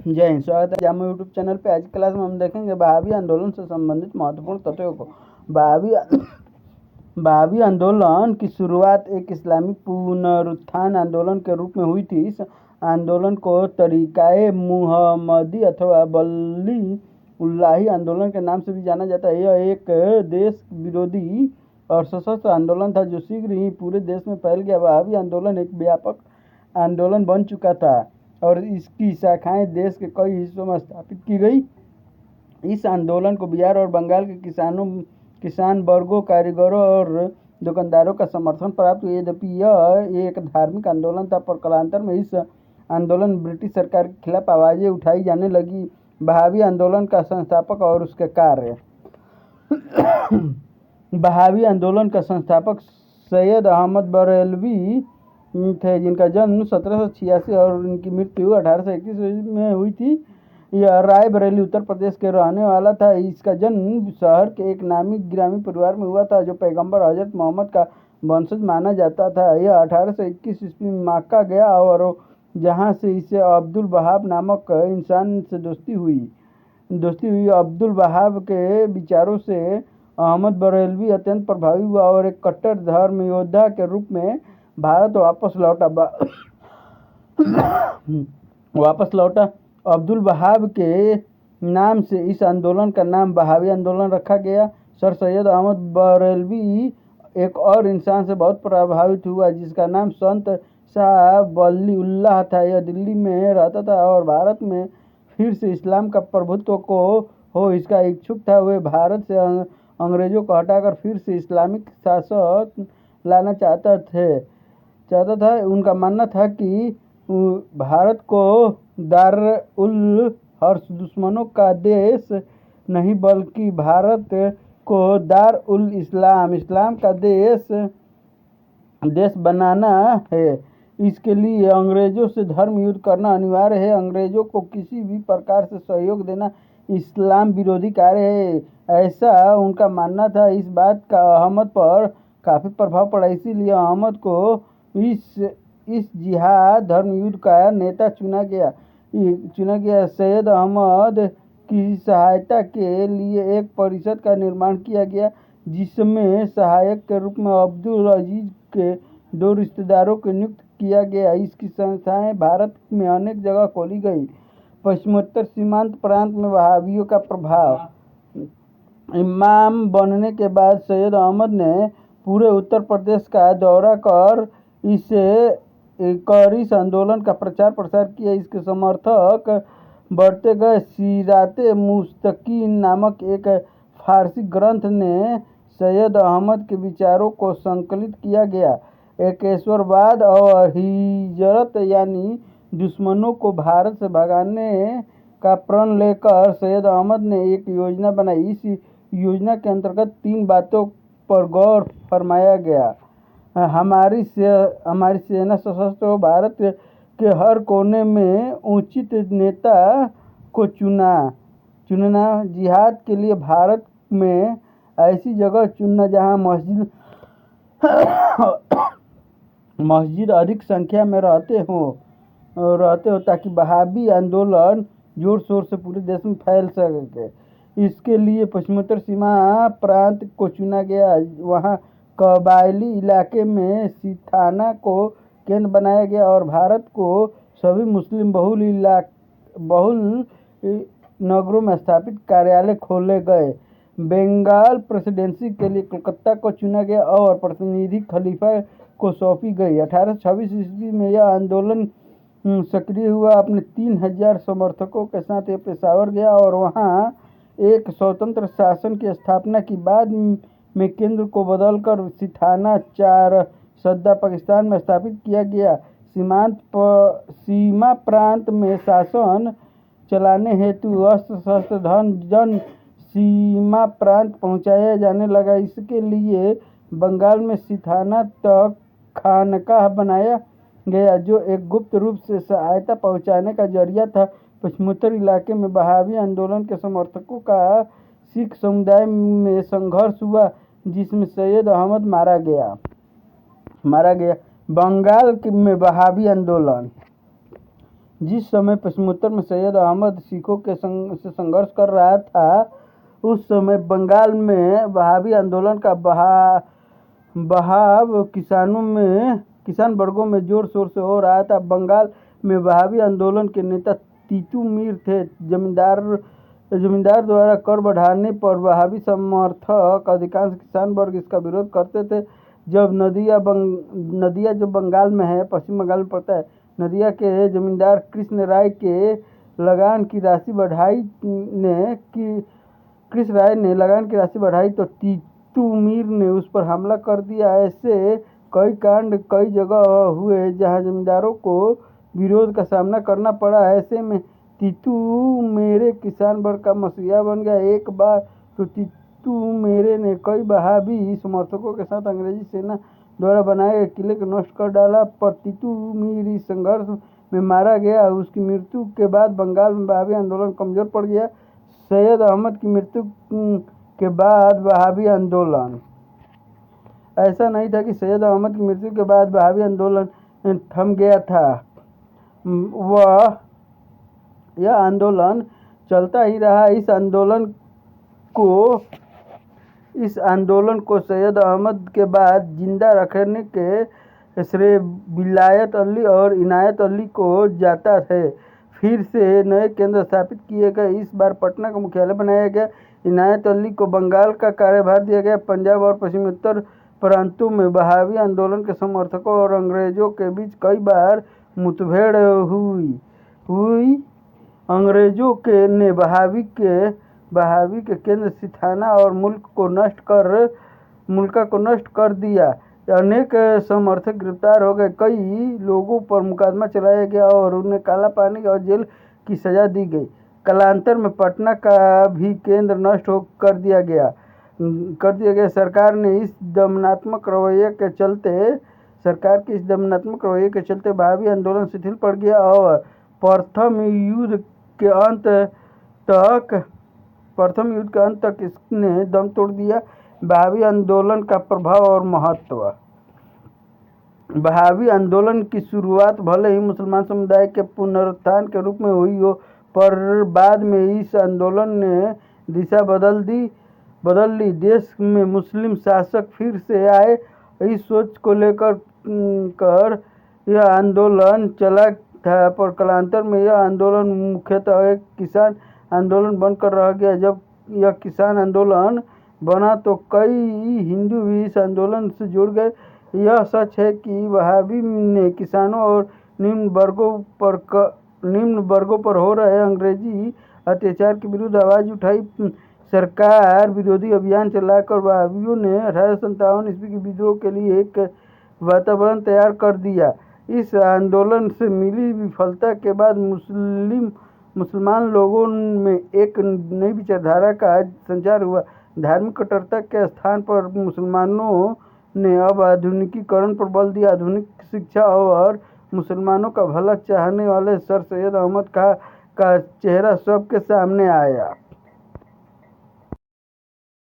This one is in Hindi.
जय हिंद। स्वागत है जामो यूट्यूब चैनल पे। आज की क्लास में हम देखेंगे बहावी आंदोलन से संबंधित महत्वपूर्ण तथ्यों को। बहावी आंदोलन की शुरुआत एक इस्लामी पुनरुत्थान आंदोलन के रूप में हुई थी। इस आंदोलन को तरीकाए मुहम्मदी अथवा बल्ली उल्लाही आंदोलन के नाम से भी जाना जाता है। यह एक देश विरोधी और सशस्त्र आंदोलन था जो शीघ्र ही पूरे देश में फैल गया। बहावी आंदोलन एक व्यापक आंदोलन बन चुका था और इसकी शाखाएं देश के कई हिस्सों में स्थापित की गई। इस आंदोलन को बिहार और बंगाल के किसान वर्गों, कारीगरों और दुकानदारों का समर्थन प्राप्त हुआ। यद्यपि यह एक धार्मिक आंदोलन था, पर कालांतर में इस आंदोलन ब्रिटिश सरकार के खिलाफ आवाजें उठाई जाने लगी। बहावी आंदोलन का संस्थापक और उसके कार्य। बहावी आंदोलन का संस्थापक सैयद अहमद बरेलवी थे, जिनका जन्म 1786 और उनकी मृत्यु 1821 में हुई थी। यह रायबरेली उत्तर प्रदेश के रहने वाला था। इसका जन्म शहर के एक नामी गिरामी परिवार में हुआ था जो पैगंबर हजरत मोहम्मद का वंशज माना जाता था। यह 1821 ईस्वी में मक्का गया और जहाँ से इसे अब्दुल वहाब नामक इंसान से दोस्ती हुई। अब्दुल वहाब के विचारों से अहमद बरेलवी अत्यंत प्रभावित हुआ और एक कट्टर धर्म योद्धा के रूप में भारत वापस लौटा। अब्दुल वहाब के नाम से इस आंदोलन का नाम बहावी आंदोलन रखा गया। सर सैयद अहमद बरेलवी एक और इंसान से बहुत प्रभावित हुआ जिसका नाम संत शाह वली उल्लाह था। यह दिल्ली में रहता था और भारत में फिर से इस्लाम का प्रभुत्व को हो इसका इच्छुक था। वे भारत से अंग्रेजों को हटाकर फिर से इस्लामिक शासक लाना चाहता था। उनका मानना था कि भारत को दारुल हर्ष दुश्मनों का देश नहीं बल्कि भारत को दारुल इस्लाम का देश बनाना है। इसके लिए अंग्रेजों से धर्म युद्ध करना अनिवार्य है। अंग्रेजों को किसी भी प्रकार से सहयोग देना इस्लाम विरोधी कार्य है, ऐसा उनका मानना था। इस बात का अहमद पर काफ़ी प्रभाव पड़ा, इसीलिए अहमद को इस जिहाद धर्म युद्ध का नेता चुना गया। सैयद अहमद की सहायता के लिए एक परिषद का निर्माण किया गया जिसमें सहायक के रूप में अब्दुल अजीज के 2 रिश्तेदारों को नियुक्त किया गया। इसकी संस्थाएं भारत में अनेक जगह खोली गई। पश्चिमोत्तर सीमांत प्रांत में वहाबियों का प्रभाव। इमाम बनने के बाद सैयद अहमद ने पूरे उत्तर प्रदेश का दौरा कर इस आंदोलन का प्रचार प्रसार किया। इसके समर्थक बढ़ते गए। सीराते मुस्तकीन नामक एक फारसी ग्रंथ ने सैयद अहमद के विचारों को संकलित किया गया। एकेश्वरवाद और हिजरत यानी दुश्मनों को भारत से भगाने का प्रण लेकर सैयद अहमद ने एक योजना बनाई। इस योजना के अंतर्गत 3 बातों पर गौर फरमाया गया। हमारी सेना सशस्त्र हो, भारत के हर कोने में उचित नेता को चुनना, जिहाद के लिए भारत में ऐसी जगह चुनना जहां मस्जिद अधिक संख्या में रहते हो ताकि बहावी आंदोलन जोर शोर से पूरे देश में फैल सके। इसके लिए पश्चिमोत्तर सीमा प्रांत को चुना गया। वहाँ कबायली इलाके में सिथाना को केंद्र बनाया गया और भारत को सभी मुस्लिम बहुल नगरों में स्थापित कार्यालय खोले गए। बंगाल प्रेसिडेंसी के लिए कलकत्ता को चुना गया और प्रतिनिधि खलीफा को सौंपी गई। 1826 ईस्वी में यह आंदोलन सक्रिय हुआ। अपने 3000 समर्थकों के साथ यह पेशावर गया और वहाँ एक स्वतंत्र शासन की स्थापना की। बाद में केंद्र को बदलकर सिथाना 4 सद्दा पाकिस्तान में स्थापित किया गया। सीमा प्रांत में शासन चलाने हेतु अस्त्र शस्त्र धन जन सीमा प्रांत पहुंचाया जाने लगा। इसके लिए बंगाल में सिथाना तक खानकाह बनाया गया जो एक गुप्त रूप से सहायता पहुंचाने का जरिया था। पश्चिमोत्तर इलाके में बहावी आंदोलन के समर्थकों का सिख समुदाय में संघर्ष हुआ जिसमें सैयद अहमद मारा गया। बंगाल में बहावी आंदोलन। जिस समय पश्चिमोत्तर में सैयद अहमद सिखों से संघर्ष कर रहा था, उस समय बंगाल में वहाबी आंदोलन का बहाव किसान वर्गों में जोर शोर से हो रहा था। बंगाल में वहाबी आंदोलन के नेता तीतू मीर थे। जमींदार द्वारा कर बढ़ाने पर वहाबी समर्थक अधिकांश किसान वर्ग इसका विरोध करते थे। जब नदिया जो बंगाल में है, पश्चिम बंगाल में पड़ता है, नदिया के जमींदार कृष्ण राय ने लगान की राशि बढ़ाई तो तीतू मीर ने उस पर हमला कर दिया। ऐसे कई कांड कई जगह हुए जहां जमींदारों को विरोध का सामना करना पड़ा। ऐसे में तीतू मेरे किसान वर्ग का मसीहा बन गया। एक बार तो तीतू मेरे ने कई वहाबी समर्थकों के साथ अंग्रेजी सेना द्वारा बनाए गए किले को नष्ट कर डाला, पर तीतू मीर इस संघर्ष में मारा गया। उसकी मृत्यु के बाद बंगाल में वहाबी आंदोलन कमजोर पड़ गया। सैयद अहमद की मृत्यु के बाद वहाबी आंदोलन, ऐसा नहीं था कि सैयद अहमद की मृत्यु के बाद वहाबी आंदोलन थम गया था। यह आंदोलन चलता ही रहा। इस आंदोलन को सैयद अहमद के बाद जिंदा रखने के श्रेय विलायत अली और इनायत अली को जाता है। फिर से नए केंद्र स्थापित किए गए। इस बार पटना का मुख्यालय बनाया गया। इनायत अली को बंगाल का कार्यभार दिया गया। पंजाब और पश्चिमोत्तर प्रांतों में वहाबी आंदोलन के समर्थकों और अंग्रेजों के बीच कई बार मुठभेड़ हुई। अंग्रेजों ने वहाबी के केंद्र सिथाना और मुल्का को नष्ट कर दिया। अनेक समर्थक गिरफ्तार हो गए। कई लोगों पर मुकदमा चलाया गया और उन्हें काला पानी और जेल की सजा दी गई। कालांतर में पटना का भी केंद्र नष्ट कर दिया गया। सरकार के इस दमनात्मक रवैये के चलते वहाबी आंदोलन शिथिल पड़ गया और प्रथम युद्ध के अंत तक इसने दम तोड़ दिया। वहाबी आंदोलन का प्रभाव और महत्व। वहाबी आंदोलन की शुरुआत भले ही मुसलमान समुदाय के पुनरुत्थान के रूप में हुई हो, पर बाद में इस आंदोलन ने दिशा बदल ली। देश में मुस्लिम शासक फिर से आए। इस सोच को लेकर यह आंदोलन चला था, पर कालांतर में यह आंदोलन मुख्यतः एक किसान आंदोलन बनकर रह गया। जब यह किसान आंदोलन बना तो कई हिंदू भी इस आंदोलन से जुड़ गए। यह सच है कि वहाबी ने किसानों और निम्न वर्गों पर हो रहे अंग्रेजी अत्याचार के विरुद्ध आवाज उठाई। सरकार विरोधी अभियान चलाकर वहाबियों ने 1857 ईस्वी के विद्रोह के लिए एक वातावरण तैयार कर दिया। इस आंदोलन से मिली विफलता के बाद मुसलमान लोगों में एक नई विचारधारा का संचार हुआ। धार्मिक कट्टरता के स्थान पर मुसलमानों ने अब आधुनिकीकरण पर बल दिया। आधुनिक शिक्षा और मुसलमानों का भला चाहने वाले सर सैयद अहमद का चेहरा सबके सामने आया।